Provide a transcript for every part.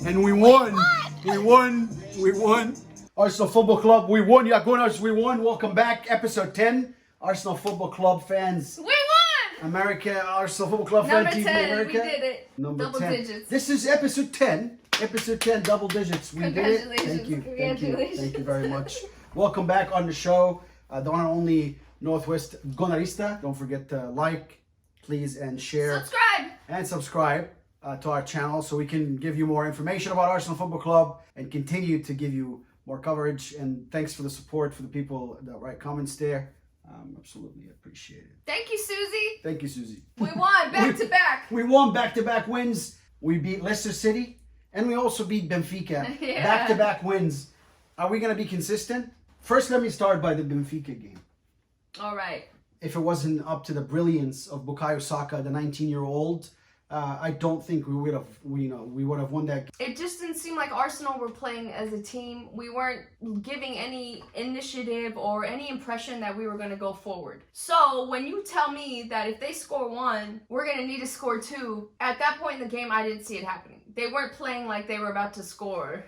And we won. We won. We won. Arsenal Football Club, we won. Yeah, Gunners, we won. Welcome back. Episode 10. Arsenal Football Club fans. We won! America, Arsenal Football Club Number fan team 10, in America. we did it. Number double 10. digits. This is episode 10. Episode 10, double digits. We did it. Thank you. Congratulations. Thank you very much. Welcome back on the show. The one and only Northwest Gonarista. Don't forget to like, please, and share. Subscribe to our channel so we can give you more information about Arsenal Football Club and continue to give you more coverage. And thanks for the support for the people that write comments there. Absolutely appreciate it. Thank you, Susie. Thank you, Susie. We won back to back. We won back-to-back wins. We beat Leicester City and we also beat Benfica. Yeah. Back-to-back wins. Are we going to be consistent? First, let me start by the Benfica game. All right. If it wasn't up to the brilliance of Bukayo Saka, the 19-year-old, I don't think we would have won that. It just didn't seem like Arsenal were playing as a team. We weren't giving any initiative or any impression that we were going to go forward. So when you tell me that if they score one, we're going to need to score two, at that point in the game, I didn't see it happening. They weren't playing like they were about to score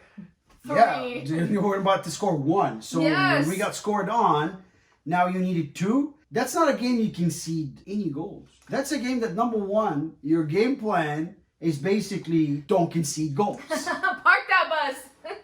three. Yeah, we were about to score one. So yes. When we got scored on, now you needed two. That's not a game you concede any goals. That's a game that, number one, your game plan is basically don't concede goals. Park that bus.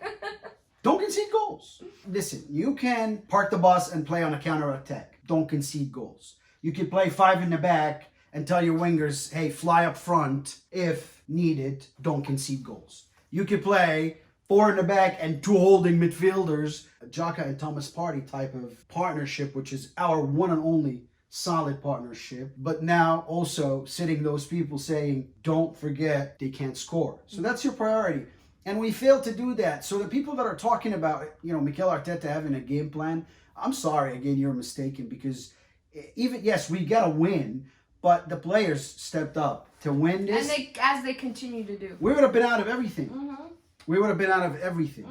Don't concede goals. Listen, you can park the bus and play on a counter-attack. Don't concede goals. You can play five in the back and tell your wingers, hey, fly up front if needed. Don't concede goals. You can play four in the back and two holding midfielders, Xhaka and Thomas Partey type of partnership, which is our one and only solid partnership. But now also sitting those people saying, don't forget they can't score. So that's your priority. And we failed to do that. So the people that are talking about, Mikel Arteta having a game plan, I'm sorry, again, you're mistaken, because even, yes, we got to win, but the players stepped up to win this. And as they continue to do. We would have been out of everything. Mm-hmm. We would have been out of everything.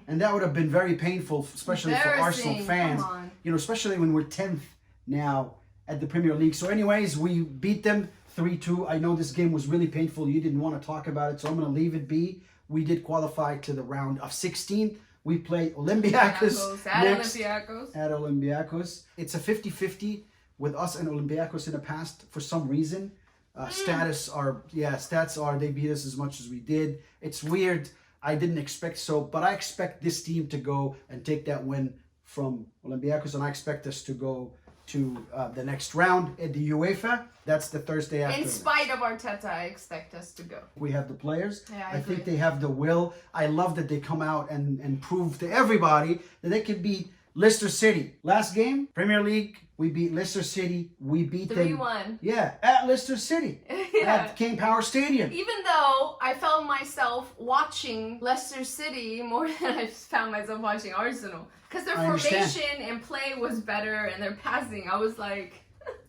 And that would have been very painful, especially for Arsenal fans. Especially when we're 10th now at the Premier League. So anyways, we beat them 3-2. I know this game was really painful. You didn't want to talk about it, so I'm going to leave it be. We did qualify to the round of 16. We play Olympiacos next. At Olympiacos. It's a 50-50 with us and Olympiacos in the past for some reason. Stats are they beat us as much as we did. It's weird. I didn't expect so, but I expect this team to go and take that win from Olympiacos, and I expect us to go to the next round at the UEFA. That's the Thursday after. In spite of Arteta, I expect us to go. We have the players. Yeah, I think they have the will. I love that they come out and prove to everybody that they can beat Leicester City. Last game, Premier League, we beat Leicester City. We beat them 3-1. Yeah, at Leicester City. At King Power Stadium. Even though I found myself watching Leicester City more than I found myself watching Arsenal. Because their formation and play was better and their passing, I was like,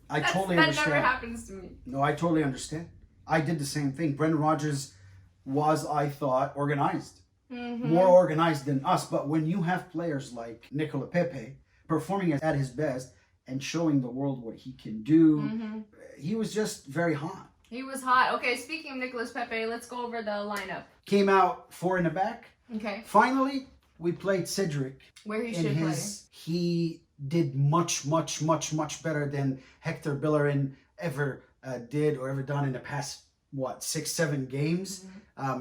that never happens to me. No, I totally understand. I did the same thing. Brendan Rodgers was, I thought, organized. More organized than us. But when you have players like Nicola Pepe performing at his best and showing the world what he can do, he was just very hot. He was hot. Okay, speaking of Nicolas Pepe, let's go over the lineup. Came out four in the back. Okay. Finally, we played Cedric. Where he should play. He did much better than Hector Bellerin ever did or ever done in the past, 6-7 games.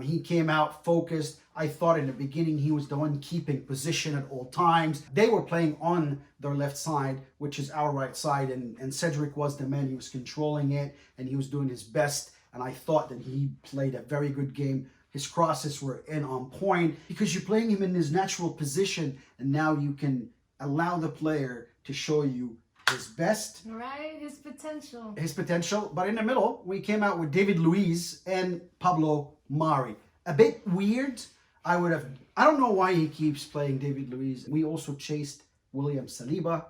He came out focused. I thought in the beginning he was the one keeping position at all times. They were playing on their left side, which is our right side, and Cedric was the man. He was controlling it, and he was doing his best, and I thought that he played a very good game. His crosses were in on point because you're playing him in his natural position, and now you can allow the player to show you his best. Right, his potential. His potential. But in the middle, we came out with David Luiz and Pablo Mari. A bit weird. I don't know why he keeps playing David Luiz. We also chased William Saliba.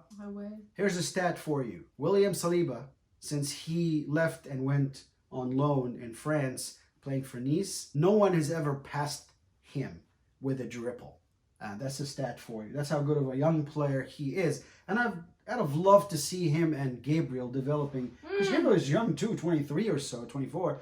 Here's a stat for you. William Saliba, since he left and went on loan in France, playing for Nice, no one has ever passed him with a dribble. That's a stat for you. That's how good of a young player he is. And I'd have loved to see him and Gabriel developing. Because Gabriel is young too, 23 or so, 24.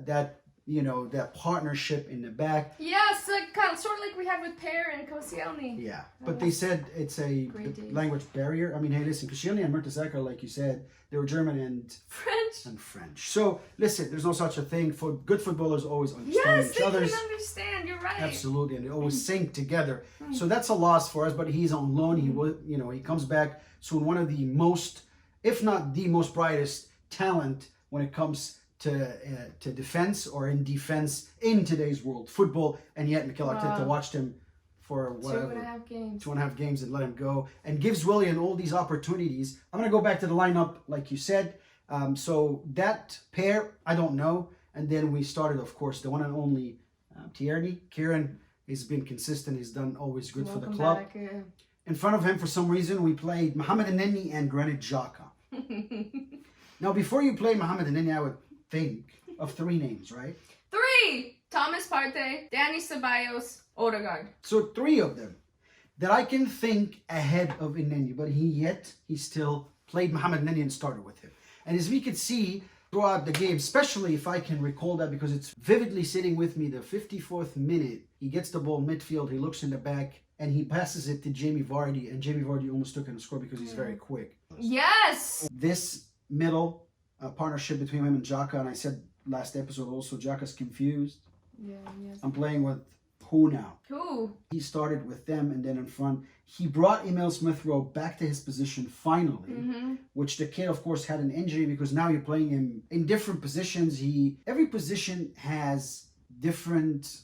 That you know, that partnership in the back. Yes, kind of, sort of like we had with Pepe and Koscielny. Yeah, but they said it's a language barrier. I mean, hey, listen, Koscielny and Mertesacker, like you said, they were German and French. So listen, there's no such a thing. For good footballers, always understand each other. Yes, they can understand. You're right. Absolutely, and they always sing together. So that's a loss for us. But he's on loan. He will, you know, he comes back soon. One of the most, if not the most brightest talent when it comes to defense or in defense in today's world football. And yet Mikel Arteta watched him for whatever 2.5 games and let him go, and gives Willian all these opportunities. I'm gonna go back to the lineup like you said. So that pair, I don't know. And then we started, of course, the one and only Tierney. Kieran has been consistent. He's done always good for the club. Back, yeah. In front of him, for some reason, we played Mohamed Elneny and Granit Xhaka. Now, before you play Mohamed Elneny, I would think of 3 names, right? 3! Thomas Partey, Danny Ceballos, Odegaard. So 3 of them that I can think ahead of Elneny, but he still played Mohamed Elneny and started with him. And as we could see throughout the game, especially if I can recall that because it's vividly sitting with me, the 54th minute, he gets the ball midfield, he looks in the back, and he passes it to Jamie Vardy, and Jamie Vardy almost took in a score because he's very quick. Yes! This middle partnership between him and Xhaka, and I said last episode also, Xhaka's confused. Yeah, yes. I'm playing with who now? Who? He started with them, and then in front, he brought Emil Smith-Rowe back to his position finally, which the kid, of course, had an injury because now you're playing him in different positions. Every position has different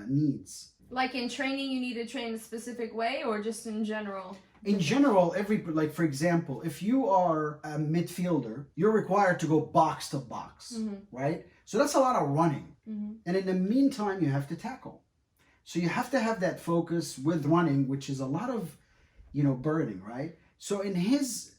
needs. Like in training, you need to train a specific way, or just in general? In general, like for example, if you are a midfielder, you're required to go box to box, right? So that's a lot of running. And in the meantime, you have to tackle. So you have to have that focus with running, which is a lot of, you know, burning, right? So in his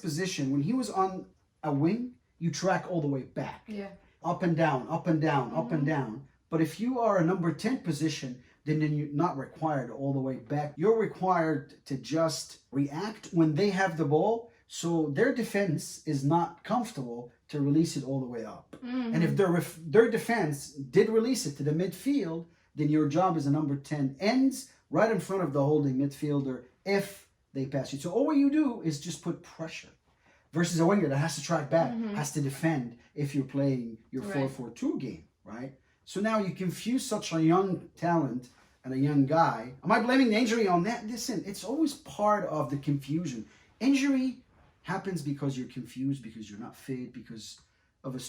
position, when he was on a wing, you track all the way back. Yeah. Up and down, up and down, up and down. But if you are a number 10 position, then you're not required all the way back. You're required to just react when they have the ball. So their defense is not comfortable to release it all the way up. And if their defense did release it to the midfield, then your job as a number 10 ends right in front of the holding midfielder if they pass you. So all you do is just put pressure versus a winger that has to track back, has to defend if you're playing your 4-4-2 game, right? So now you confuse such a young talent and a young guy. Am I blaming the injury on that? Listen, it's always part of the confusion. Injury happens because you're confused, because you're not fit, because of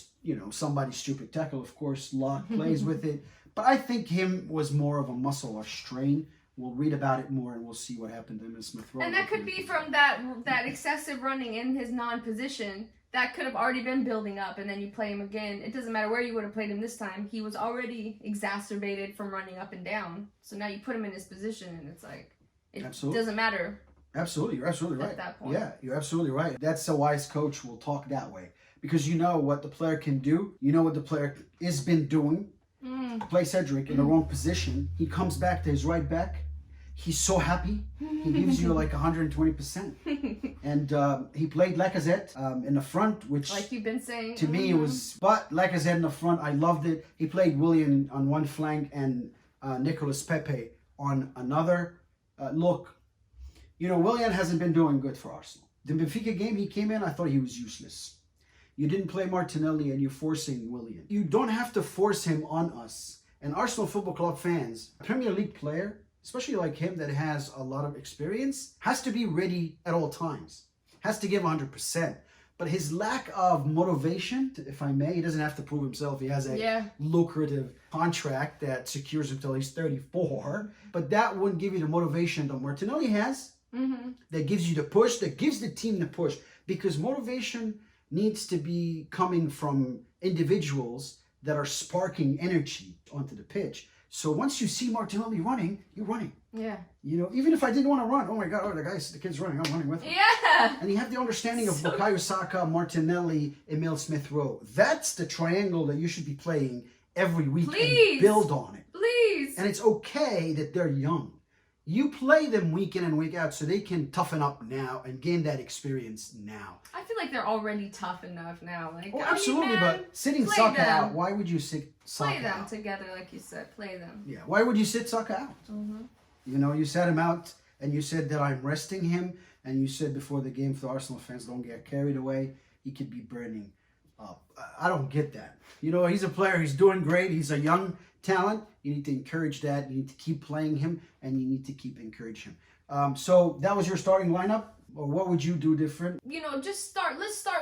somebody's stupid tackle. Of course, luck plays with it. But I think him was more of a muscle or strain. We'll read about it more and we'll see what happened to Emil Smith-Rowe. And that could be from that excessive running in his non-position. That could have already been building up, and then you play him again. It doesn't matter where you would have played him this time. He was already exacerbated from running up and down. So now you put him in his position, and it's like, it doesn't matter. Absolutely, you're absolutely right. At that point. Yeah, you're absolutely right. That's a wise coach will talk that way. Because you know what the player can do. You know what the player has been doing. Play Cedric in the wrong position. He comes back to his right back. He's so happy. He gives you like 120%. And he played Lacazette in the front, which... Like you've been saying. To me, it was... But Lacazette in the front, I loved it. He played Willian on one flank and Nicolas Pepe on another. Look, you know, Willian hasn't been doing good for Arsenal. The Benfica game he came in, I thought he was useless. You didn't play Martinelli and you're forcing Willian. You don't have to force him on us. And Arsenal Football Club fans, a Premier League player, especially like him that has a lot of experience, has to be ready at all times. Has to give 100%. But his lack of motivation, if I may, he doesn't have to prove himself. He has a lucrative contract that secures him till he's 34. But that wouldn't give you the motivation that Martinelli has. That gives you the push, that gives the team the push. Because motivation needs to be coming from individuals that are sparking energy onto the pitch. So once you see Martinelli running, you're running. Yeah. You know, even if I didn't want to run, oh my God, the kid's running, I'm running with him. Yeah. And you have the understanding of Bukayo Saka, Martinelli, Emil Smith-Rowe. That's the triangle that you should be playing every week and build on it. Please. And it's okay that they're young. You play them week in and week out so they can toughen up now and gain that experience now. I feel like they're already tough enough now. Like, Absolutely, but sitting Saka out, why would you sit Saka out? Play them together, like you said. Play them. Yeah, why would you sit Saka out? You know, you sat him out and you said that I'm resting him, and you said before the game for the Arsenal fans, don't get carried away. He could be burning up. I don't get that. You know, he's a player. He's doing great. He's a young talent. You need to encourage that. You need to keep playing him, and you need to keep encouraging him. So that was your starting lineup, or what would you do different? You know, let's start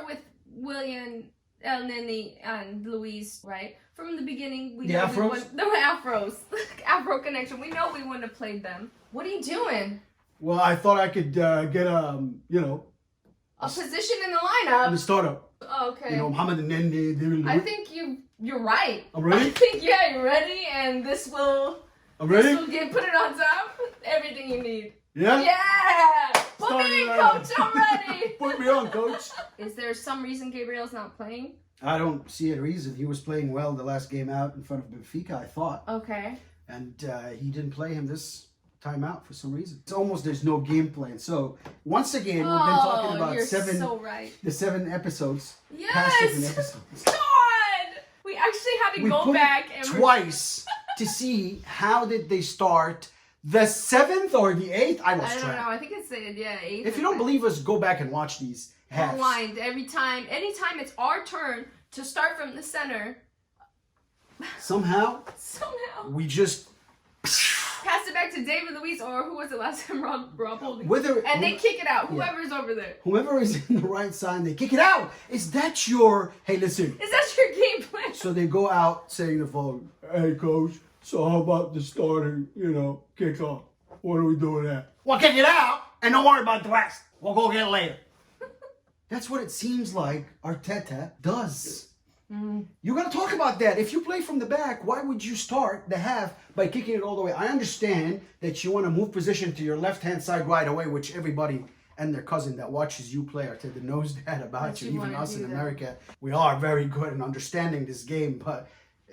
with William, El Neni, and Luis, right? From the beginning, we know we won the Afros, Afro connection. We know we wouldn't have played them. What are you doing? Well, I thought I could get you know, a position in the lineup. In the startup. Oh, okay. You know, Mohamed and Nene. I think you're right. I'm ready? I think, yeah, you're ready, and this will... I'm ready? This will put it on top. Everything you need. Yeah? Yeah! Put me in, coach. I'm ready. Put me on, coach. Is there some reason Gabriel's not playing? I don't see a reason. He was playing well the last game out in front of Benfica, I thought. Okay. And he didn't play him this time out for some reason. It's almost there's no game plan. So once again, we've been talking about the 7 episodes. Yes! Past 7 episodes. God! We actually had to go back and twice to see how did they start the 7th or the 8th. I don't know. I think it's the 8th. If you don't believe us, go back and watch these halves. Rewind anytime it's our turn to start from the center. Somehow we just pass it back to David Luiz, or who was it last time? Rob Holding. And they kick it out. Whoever's over there. Whoever is in the right side, they kick it out. Is that your... Hey, listen. Is that your game plan? So they go out saying the phone, hey, coach, so how about the starting, kickoff? What are we doing there? Well, kick it out, and don't worry about the rest. We'll go get it later. That's what it seems like Arteta does. You got to talk about that. If you play from the back, why would you start the half by kicking it all the way? I understand that you want to move position to your left-hand side right away, which everybody and their cousin that watches you play, Arteta, knows that about you. Even us in America, we are very good in understanding this game, but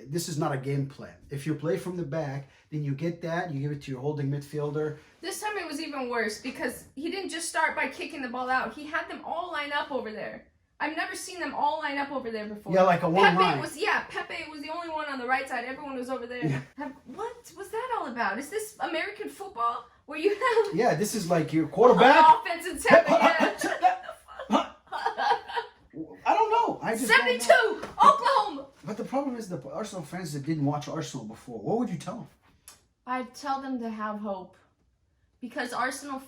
this is not a game plan. If you play from the back, then you get that, you give it to your holding midfielder. This time it was even worse because he didn't just start by kicking the ball out. He had them all line up over there. I've never seen them all line up over there before. Yeah, like a one line. Pepe was the only one on the right side. Everyone was over there. Yeah. What was that all about? Is this American football where you have... Yeah, this is like your quarterback. Offensive tempo, I don't know. I just 72, Oklahoma. But the problem is the Arsenal fans that didn't watch Arsenal before. What would you tell them? I'd tell them to have hope. Because Arsenal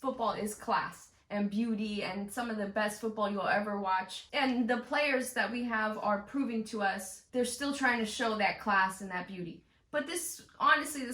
football is class and beauty and some of the best football you'll ever watch. And the players that we have are proving to us they're still trying to show that class and that beauty. But this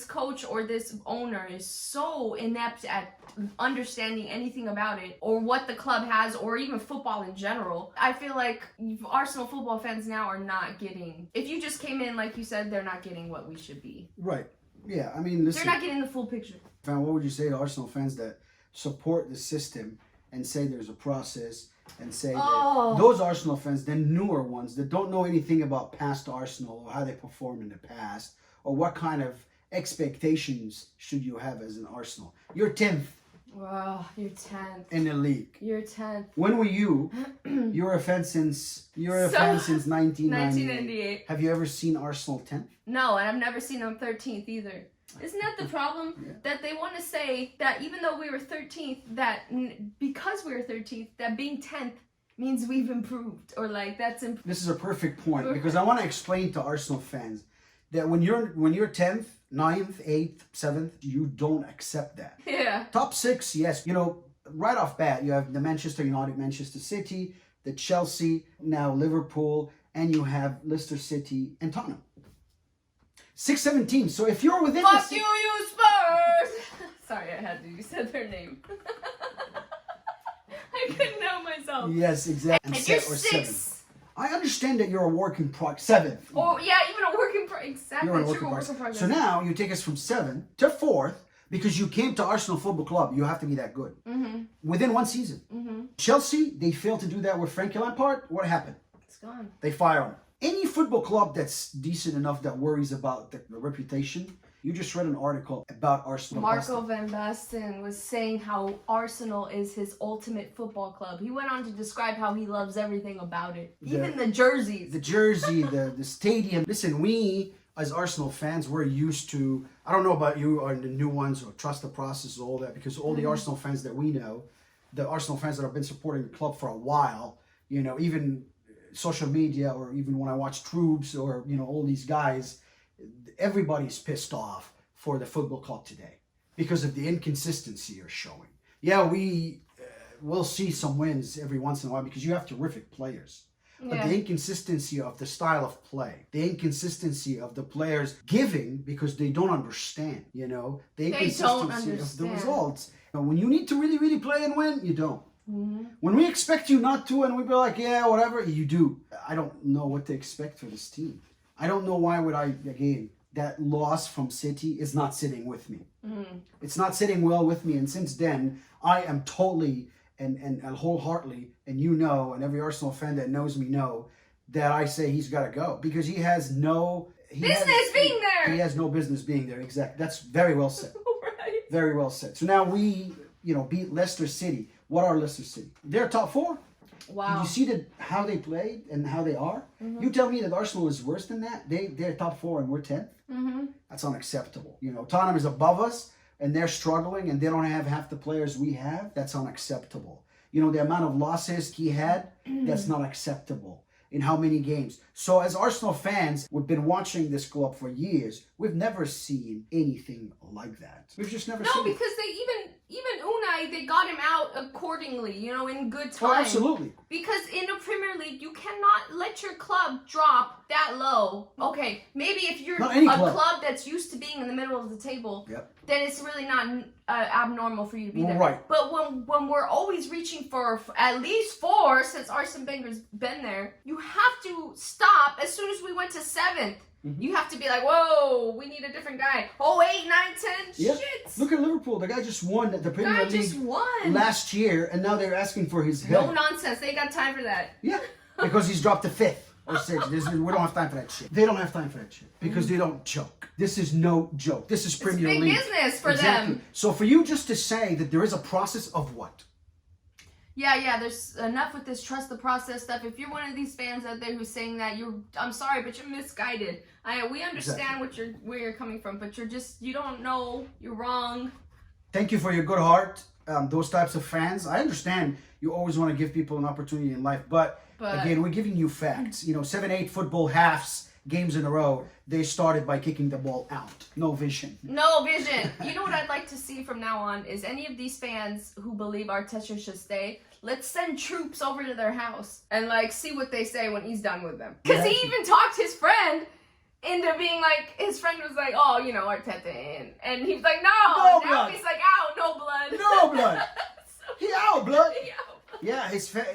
coach or this owner is so inept at understanding anything about it or what the club has or even football in general. I feel like Arsenal football fans now are not getting, if you just came in like you said, they're not getting what we should be. Right. Yeah, I mean, listen. They're not getting the full picture. What would you say to Arsenal fans that support the system and say there's a process and say that those Arsenal fans, the newer ones that don't know anything about past Arsenal or how they performed in the past or what kind of expectations should you have as an Arsenal? You're 10th. Wow, you're 10th. In the league. You're 10th. When were you? You're a fan since 1998. Have you ever seen Arsenal 10th? No, and I've never seen them 13th either. Isn't that the problem? Yeah. That they want to say that even though we were 13th, that because we were 13th, that being 10th means we've improved or like that's improved. This is a perfect point because I want to explain to Arsenal fans that when you're 10th, 9th, 8th, 7th, you don't accept that. Yeah. Top 6, yes. Right off bat, you have the Manchester United, Manchester City, the Chelsea, now Liverpool, and you have Leicester City and Tottenham. 6, 7 teams. So if you're within Fuck you Spurs! Sorry, I had to. You said their name. I couldn't know myself. Yes, exactly. And you're 6. I understand that you're a work in progress. 7th. Oh, yeah, even a work in progress. Exactly. You're a work in progress. So now you take us from 7th to 4th because you came to Arsenal Football Club. You have to be that good. Mm-hmm. Within one season. Mm-hmm. Chelsea, they failed to do that with Frankie Lampard. What happened? It's gone. They fire him. Any football club that's decent enough that worries about the reputation You just read an article about Arsenal. Marco van Basten was saying how Arsenal is his ultimate football club. He went on to describe how he loves everything about it. Even the jerseys. The jersey, the stadium. Listen, we as Arsenal fans, we're used to, I don't know about you or the new ones or trust the process or all that, because all the Arsenal fans that we know, the Arsenal fans that have been supporting the club for a while, you know, even social media or even when I watch Troops or, you know, all these guys, everybody's pissed off for the football club today because of the inconsistency you're showing. Yeah, we will see some wins every once in a while because you have terrific players. But the inconsistency of the style of play, the inconsistency of the players giving because they don't understand, you know, the inconsistency of the results. You know, when you need to really, really play and win, you don't. When we expect you not to and we be like, yeah, whatever, you do. I don't know what to expect for this team. I don't know why would I, again, that loss from City is not sitting with me. It's not sitting well with me. And since then, I am totally and wholeheartedly, and you know, and every Arsenal fan that knows me know, that I say he's got to go. Because he has no... business being there! He has no business being there, exactly. That's very well said. Right. Very well said. So now we, you know, beat Leicester City. What are Leicester City? They're top 4. Wow. Did you see how they played and how they are? You tell me that Arsenal is worse than that? They're top 4 and we're 10th? That's unacceptable. You know, Tottenham is above us and they're struggling and they don't have half the players we have. That's unacceptable. You know, the amount of losses he had, that's not acceptable. In how many games? So as Arsenal fans, we've been watching this club for years. We've never seen anything like that. We've just never seen No, because they even Unai, they got him out accordingly, you know, in good time. Oh, absolutely. Because in the Premier League, you cannot let your club drop that low. Okay, maybe if you're a club that's used to being in the middle of the table, then it's really not abnormal for you to be there. Right. But when we're always reaching for at least 4, since Arsene Wenger's been there, you have to stop as soon as we went to 7th. You have to be like, whoa, we need a different guy. Oh, 8, 9, 10, shit. Look at Liverpool. The guy just won the Premier League last year, and now they're asking for his head. No nonsense. They ain't got time for that. Yeah, because he's dropped to 5th or 6th. We don't have time for that shit. They don't have time for that shit because they don't joke. This is no joke. This is Premier League. It's big business for them. So for you just to say that there is a process of what? Yeah, there's enough with this trust the process stuff. If you're one of these fans out there who's saying that, I'm sorry, but you're misguided. We understand where you're coming from, but you don't know, you're wrong. Thank you for your good heart. Those types of fans, I understand you always want to give people an opportunity in life, but again, we're giving you facts. You know, 7, 8 football halves, games in a row, they started by kicking the ball out. No vision. No vision. You know what I'd like to see from now on is any of these fans who believe Arteta should stay, let's send troops over to their house and like see what they say when he's done with them. Because he even talked his friend into being like, his friend was like, oh, you know, Arteta in. And he's like, no blood. He's like, ow, no blood. No blood. He out blood. He out. Yeah,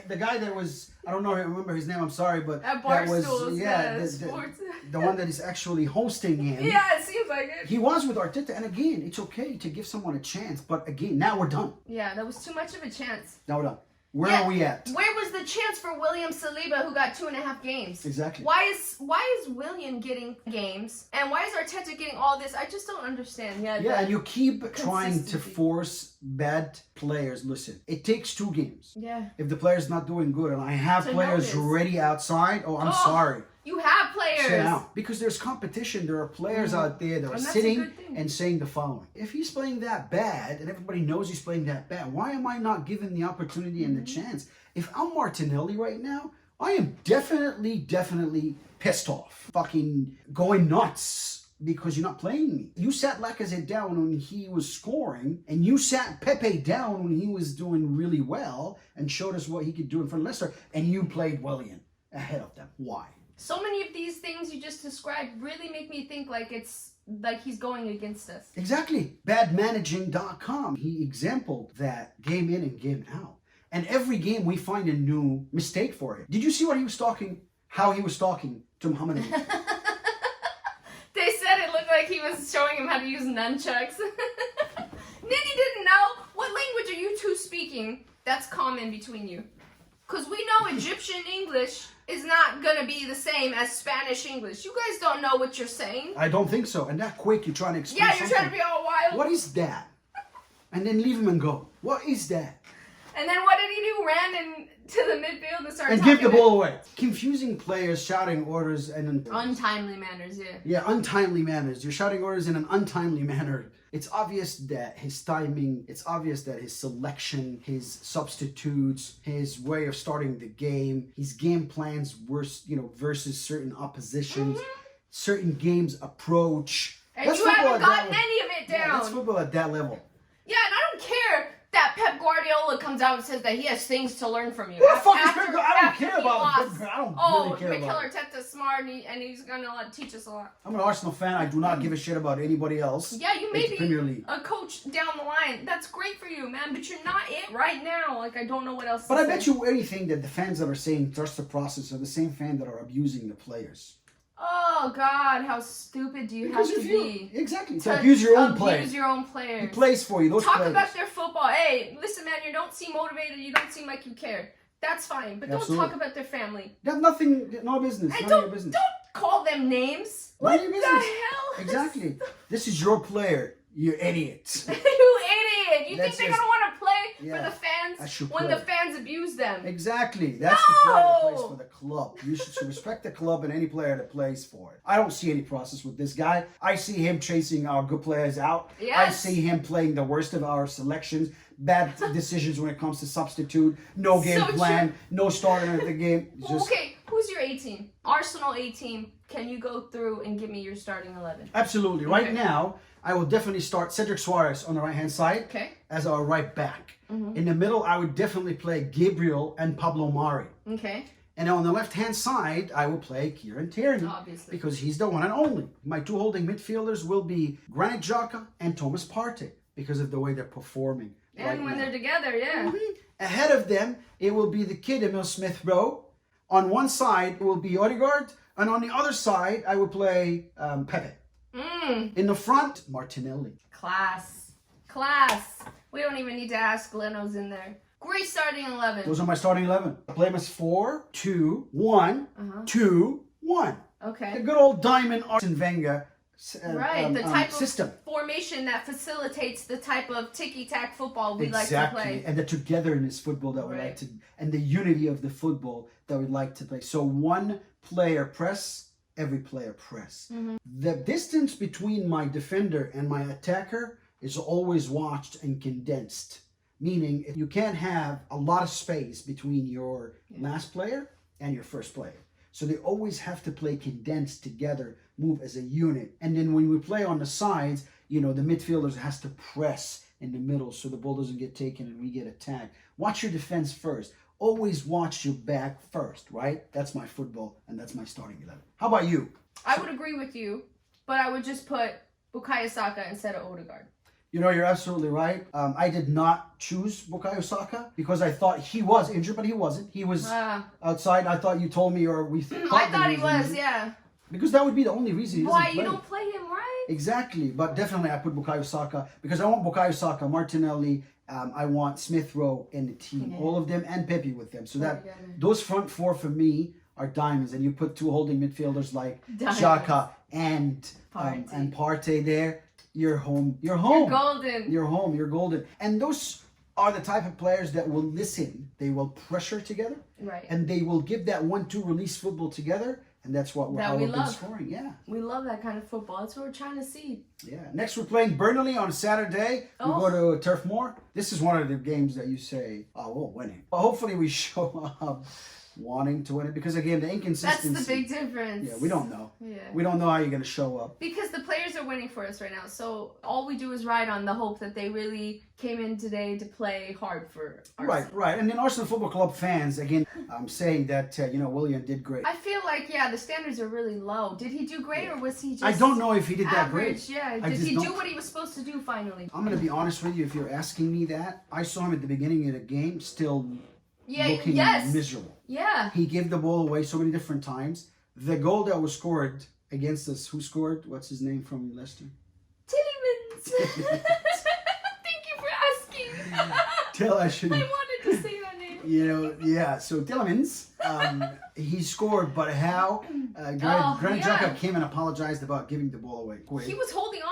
the guy that was, I don't know, I remember his name, I'm sorry, but that was, sports. The one that is actually hosting him. Yeah, it seems like it. He was with Arteta, and again, it's okay to give someone a chance, but again, now we're done. Yeah, that was too much of a chance. Now we're done. Where are we at? Where was the chance for William Saliba, who got 2.5 games? Exactly. Why is William getting games, and why is Arteta getting all this? I just don't understand. Yeah, and you keep trying to force bad players. Listen, it takes 2 games. Yeah. If the player's not doing good, and I have players ready outside, I'm sorry. You have players. Sit down. Because there's competition. There are players out there that are sitting and saying the following. If he's playing that bad, and everybody knows he's playing that bad, why am I not given the opportunity and the chance? If I'm Martinelli right now, I am definitely pissed off. Fucking going nuts because you're not playing me. You sat Lacazette down when he was scoring, and you sat Pepe down when he was doing really well and showed us what he could do in front of Leicester, and you played Willian ahead of them. Why? So many of these things you just described really make me think like it's like he's going against us. Exactly. Badmanaging.com. He exampled that game in and game out. And every game we find a new mistake for it. Did you see what he was talking, how he was talking to Muhammad Ali? They said it looked like he was showing him how to use nunchucks. Nitty didn't know. What language are you two speaking that's common between you? Because we know Egyptian English is not going to be the same as Spanish English. You guys don't know what you're saying. I don't think so. And that quick, you're trying to explain Yeah, you're trying to be all wild. What is that? And then leave him and go. What is that? And then what did he do? Ran into the midfield and started and give the ball away. Confusing players, shouting orders, and untimely manners. Yeah. Yeah, untimely manners. You're shouting orders in an untimely manner. It's obvious that his timing, it's obvious that his selection, his substitutes, his way of starting the game, his game plans versus certain oppositions, certain games approach. And you haven't gotten any of it down. Yeah, that's football at that level. Yeah, and I don't care that Pep Guardiola comes out and says that he has things to learn from you. Who the fuck is Pep Guardiola? I don't care about him. I don't really care Mikel about him. Arteta's smart and he's going to teach us a lot. I'm an Arsenal fan. I do not give a shit about anybody else. Yeah, you may Premier be League. a coach down the line. That's great for you, man, but you're not it right now. Like, I don't know what else But to I say. bet you anything that the fans that are saying trust the process are the same fans that are abusing the players. Oh, God, how stupid do you have to be? Exactly. To abuse your own player. Abuse your own players. He plays for you. Those Talk players. about their football. Hey, listen, man, you don't seem motivated. You don't seem like you care. That's fine. But don't talk about their family. They have nothing, no business. And None of your business. don't call them names. None What of your the business. hell? Exactly. This is your player. You idiot. You idiot. You That's think they're just- going to want to play Yeah, for the I fans should when play. the fans abuse them? Exactly. That's the player that plays No! for the club. You should respect the club and any player that plays for it. I don't see any process with this guy. I see him chasing our good players out. Yes. I see him playing the worst of our selections. Bad decisions when it comes to substitute. No game So plan. true. No starting of the game. Just Okay, who's your A team? Arsenal A team. Can you go through and give me your starting 11? Absolutely. Right now, I will definitely start Cedric Suarez on the right-hand side Okay. as our right back. In the middle, I would definitely play Gabriel and Pablo Mari. Okay. And on the left-hand side, I will play Kieran Tierney. Obviously. Because he's the one and only. My two holding midfielders will be Granit Xhaka and Thomas Partey because of the way they're performing. And when they're together, yeah. Ahead of them, it will be the kid Emil Smith-Rowe. On one side, it will be Odegaard. And on the other side, I will play Pepe. In the front, Martinelli. Class. We don't even need to ask. Leno's in there. Great starting 11. Those are my starting 11. I play them as 4-2-1, 2-1. Okay. The good old diamond Arsene Wenger The type system. of formation that facilitates the type of ticky-tack football we like to Exactly. play. And the togetherness football that we like to, and the unity of the football that we like to play. So one player press, every player press. The distance between my defender and my attacker is always watched and condensed. Meaning, you can't have a lot of space between your last player and your first player. So they always have to play condensed together, move as a unit. And then when we play on the sides, the midfielders has to press in the middle so the ball doesn't get taken and we get attacked. Watch your defense first. Always watch your back first, right? That's my football, and that's my starting 11. How about you? I would agree with you, but I would just put Bukayo Saka instead of Odegaard. You're absolutely right. I did not choose Bukayo Saka because I thought he was injured, but he wasn't. He was outside. I thought you told me, or we thought I thought he was, injured. yeah. Because that would be the only reason he doesn't Why, play. you don't play him, right? Exactly, but definitely I put Bukayo Saka because I want Bukayo Saka, Martinelli, I want Smith-Rowe in the team, all of them, and Pepe with them. So that those front four for me are diamonds, and you put two holding midfielders like Xhaka and Partey there. You're home. You're home. You're golden. You're home. You're golden. And those are the type of players that will listen. They will pressure together, right? And they will give that 1-2 release football together. And that's what we've been scoring. Yeah. We love that kind of football. That's what we're trying to see. Yeah. Next, we're playing Burnley on Saturday. We go to Turf Moor. This is one of the games that you say, "Oh, we'll win it." But hopefully, we show up wanting to win it because again, the inconsistency. That's the big difference. Yeah, we don't know. Yeah. We don't know how you're gonna show up. Because the players are winning for us right now. So all we do is ride on the hope that they really came in today to play hard for Arsenal. Right. And then Arsenal Football Club fans, again, saying that, William did great. I feel like, the standards are really low. Did he do great or was he just I don't know if he did that average? great. Yeah. Did he do what he was supposed to do finally? I'm going to be honest with you. If you're asking me that, I saw him at the beginning of the game still looking miserable. Yeah. He gave the ball away so many different times. The goal that was scored against us, who scored? What's his name from Leicester? Tillemans. Thank you for asking. I wanted to say that name. So Tillemans, he scored, but how? Granit Xhaka came and apologized about giving the ball away quick. He was holding on.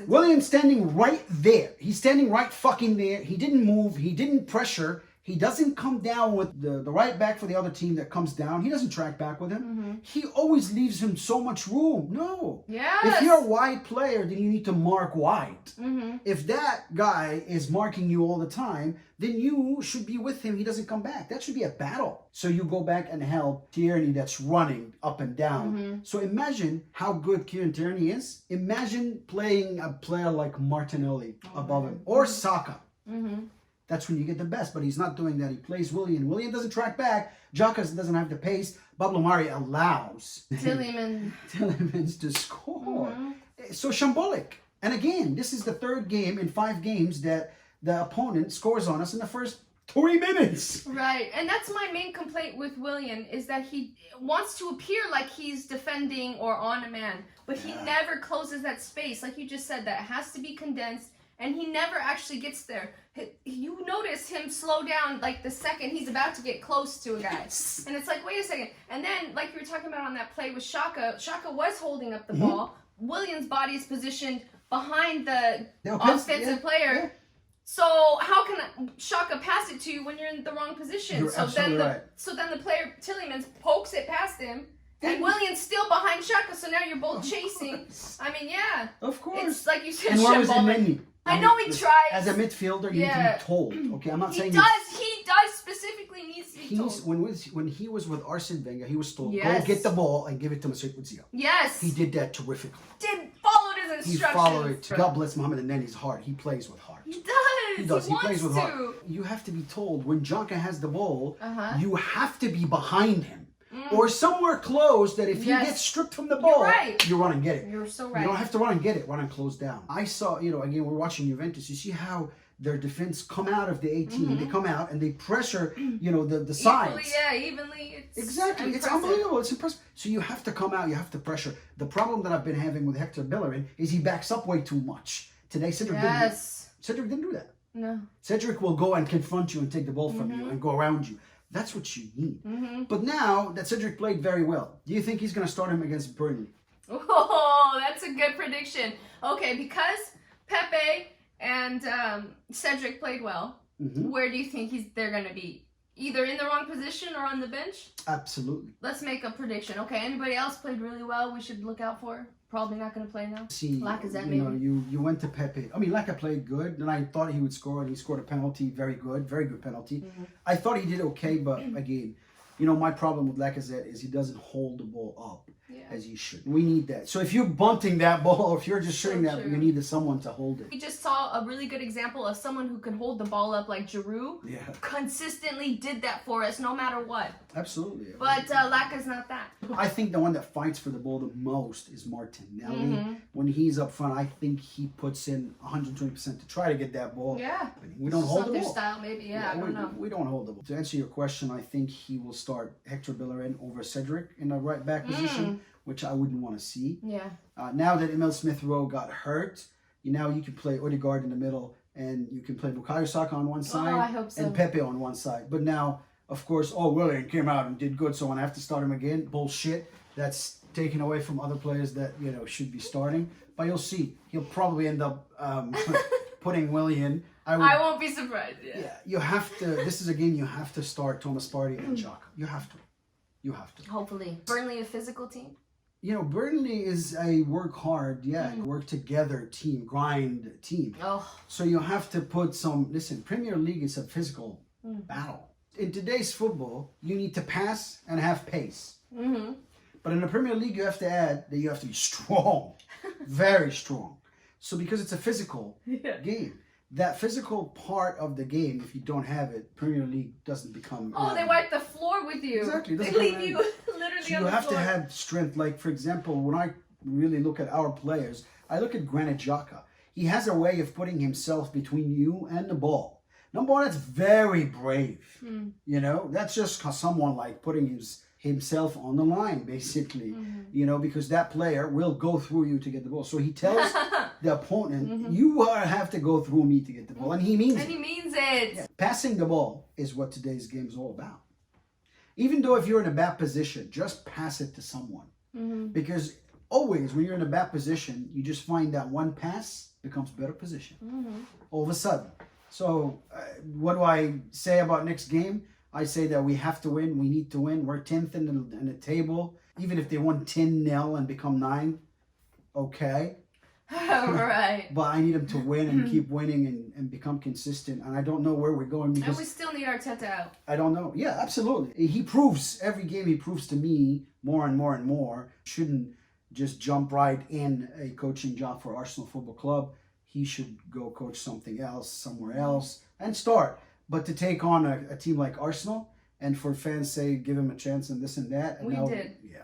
Willian's standing right there. He's standing right fucking there. He didn't move. He didn't pressure. He doesn't come down with the right back for the other team that comes down. He doesn't track back with him. He always leaves him so much room. No. Yes. If you're a wide player, then you need to mark wide. If that guy is marking you all the time, then you should be with him. He doesn't come back. That should be a battle. So you go back and help Tierney that's running up and down. So imagine how good Kieran Tierney is. Imagine playing a player like Martinelli above him or Saka. That's when you get the best, but he's not doing that. He plays Willian. Willian doesn't track back. Xhaka doesn't have the pace. Pablo Mari allows Tillemans to score. So shambolic. And again, this is the third game in 5 games that the opponent scores on us in the first 3 minutes. Right, and that's my main complaint with Willian is that he wants to appear like he's defending or on a man, but he never closes that space. Like you just said, that has to be condensed. And he never actually gets there. You notice him slow down like the second he's about to get close to a guy. And it's like, wait a second. And then, like you were talking about on that play with Xhaka, Xhaka was holding up the ball. Willian's body is positioned behind the offensive player. So how can Xhaka pass it to you when you're in the wrong position? You're absolutely right. So then the player, Tillemans, pokes it past him. And Willian's still behind Xhaka, so now you're both chasing. I mean, yeah. Of course. It's like you said, and where was Nenny? I know he tries. As a midfielder, you need to be told. Okay, I'm not saying he does specifically needs to be told. When he was with Arsene Wenger, he was told, go get the ball and give it to Mesut Özil. Yes. He did that terrifically. Followed his instructions. He followed it. God bless Mohamed and Nenny's heart. He plays with heart. He does. He does. He plays with heart. To. You have to be told when Xhaka has the ball, you have to be behind him. Or somewhere close that if he gets stripped from the ball, you run and get it. You're so right. You don't have to run and get it. Run and close down. I saw, again, we're watching Juventus. You see how their defense come out of the 18. They come out and they pressure, the sides. Evenly. Exactly. It's unbelievable. It's impressive. So you have to come out. You have to pressure. The problem that I've been having with Hector Bellerin is he backs up way too much. Today, Cedric didn't do that. No. Cedric will go and confront you and take the ball from you and go around you. That's what you need. But now that Cedric played very well, do you think he's going to start him against Burnley? Oh, that's a good prediction. Okay, because Pepe and Cedric played well, where do you think they're going to be? Either in the wrong position or on the bench? Absolutely. Let's make a prediction. Okay, anybody else played really well we should look out for? Probably not going to play now. Lacazette, maybe. You went to Pepe. I mean, Lacazette played good, and I thought he would score, and he scored a penalty, very good penalty. I thought he did okay, but again, my problem with Lacazette is he doesn't hold the ball up as he should. We need that. So if you're bunting that ball, or if you're just shooting that, you need someone to hold it. We just saw a really good example of someone who could hold the ball up like Giroud. Yeah. Consistently did that for us no matter what. Absolutely. But Laka's not that. I think the one that fights for the ball the most is Martinelli. When he's up front, I think he puts in 120% to try to get that ball. Yeah. We don't hold the ball. Their style, maybe. I don't know. We don't hold the ball. To answer your question, I think he will start Hector Bellerin over Cedric in the right back position, which I wouldn't want to see. Yeah. Now that Emil Smith-Rowe got hurt, you can play Odegaard in the middle, and you can play Bukayo Saka on one side, I hope so. and Pepe on one side. But now, of course, Willian came out and did good, so I have to start him again. Bullshit. That's taken away from other players that should be starting. But you'll see, he'll probably end up putting Willian. I won't be surprised. Yeah, you have to. This is again, you have to start Thomas Partey and Xhaka. You have to. Hopefully, Burnley a physical team. Burnley is a work hard, work together team, grind team. Oh. So you have to put Premier League is a physical battle. In today's football, you need to pass and have pace. But in the Premier League, you have to add that you have to be strong, very strong. So because it's a physical game, that physical part of the game, if you don't have it, Premier League doesn't become... they wipe the floor with you. Exactly. They leave you literally so on the floor. You have to have strength. Like, for example, when I really look at our players, I look at Granit Xhaka. He has a way of putting himself between you and the ball. Number one, that's very brave. That's just someone like putting himself on the line, basically, you know, because that player will go through you to get the ball. So he tells the opponent, you have to go through me to get the ball. And he means it. And he means it. Yeah. Passing the ball is what today's game is all about. Even though if you're in a bad position, just pass it to someone. Because always when you're in a bad position, you just find that one pass becomes better position. All of a sudden. So what do I say about next game? I say that we have to win. We need to win. We're 10th in the table. Even if they won 10-0 and become 9, okay. Right. But I need them to win and keep winning and become consistent. And I don't know where we're going because... And we still need Arteta out. I don't know. Yeah, absolutely. He proves, every game he proves to me more and more and more. Shouldn't just jump right in a coaching job for Arsenal Football Club. He should go coach something else, somewhere else, and start. But to take on a team like Arsenal, and for fans say, give him a chance and this and that. And we now, did. Yeah.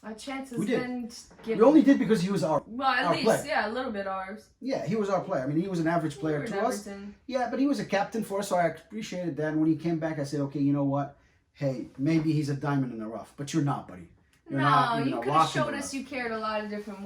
Our chances We did. been given. We only did because he was our Well, at our least, player. yeah, a little bit ours. Yeah, he was our player. I mean, he was an average player to us. Yeah, but he was a captain for us, so I appreciated that. And when he came back, I said, okay, you know what? Hey, maybe he's a diamond in the rough, but you're not, buddy. You're not you could have showed us you cared a lot of different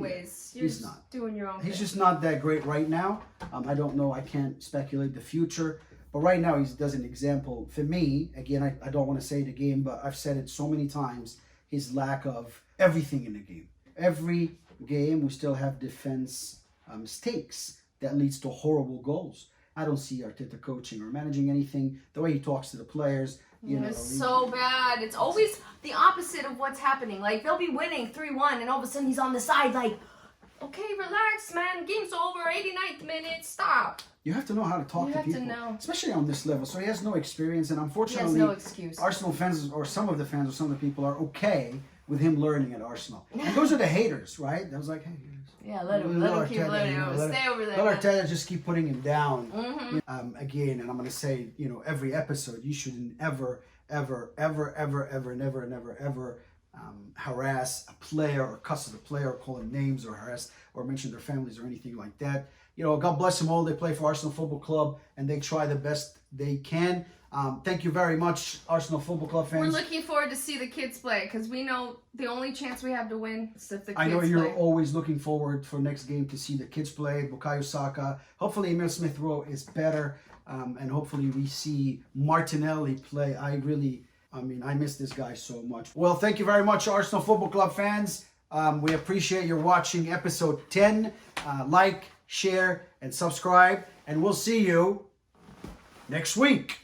ways. You're he's not doing your own He's thing. just not that great right now. I don't know. I can't speculate the future. But right now, he does an example. For me, again, I don't want to say the game, but I've said it so many times, his lack of everything in the game. Every game, we still have defense mistakes that leads to horrible goals. I don't see Arteta coaching or managing anything. The way he talks to the players, you know. It's so bad. It's always the opposite of what's happening. Like, they'll be winning 3-1, and all of a sudden he's on the side like, okay, relax, man. Game's over. 89th minute. Stop. You have to know how to talk to people. Especially on this level. So he has no experience, and unfortunately, he has no excuse. Arsenal fans, or some of the fans, or some of the people are okay with him learning at Arsenal. And those are the haters, right? That was like, hey, yeah, let him keep letting him stay over there. Let Arteta just keep putting him down. Again, and I'm going to say, you know, every episode, you shouldn't ever harass a player or cuss at a player or call them names or harass or mention their families or anything like that. You know, God bless them all. They play for Arsenal Football Club and they try the best they can. Thank you very much, Arsenal Football Club fans. We're looking forward to see the kids play because we know the only chance we have to win is if the kids play. I know you're always looking forward for next game to see the kids play. Bukayo Saka. Hopefully Emil Smith-Rowe is better. And hopefully we see Martinelli play. I miss this guy so much. Well, thank you very much, Arsenal Football Club fans. We appreciate your watching episode 10. Like, share, and subscribe. And we'll see you next week.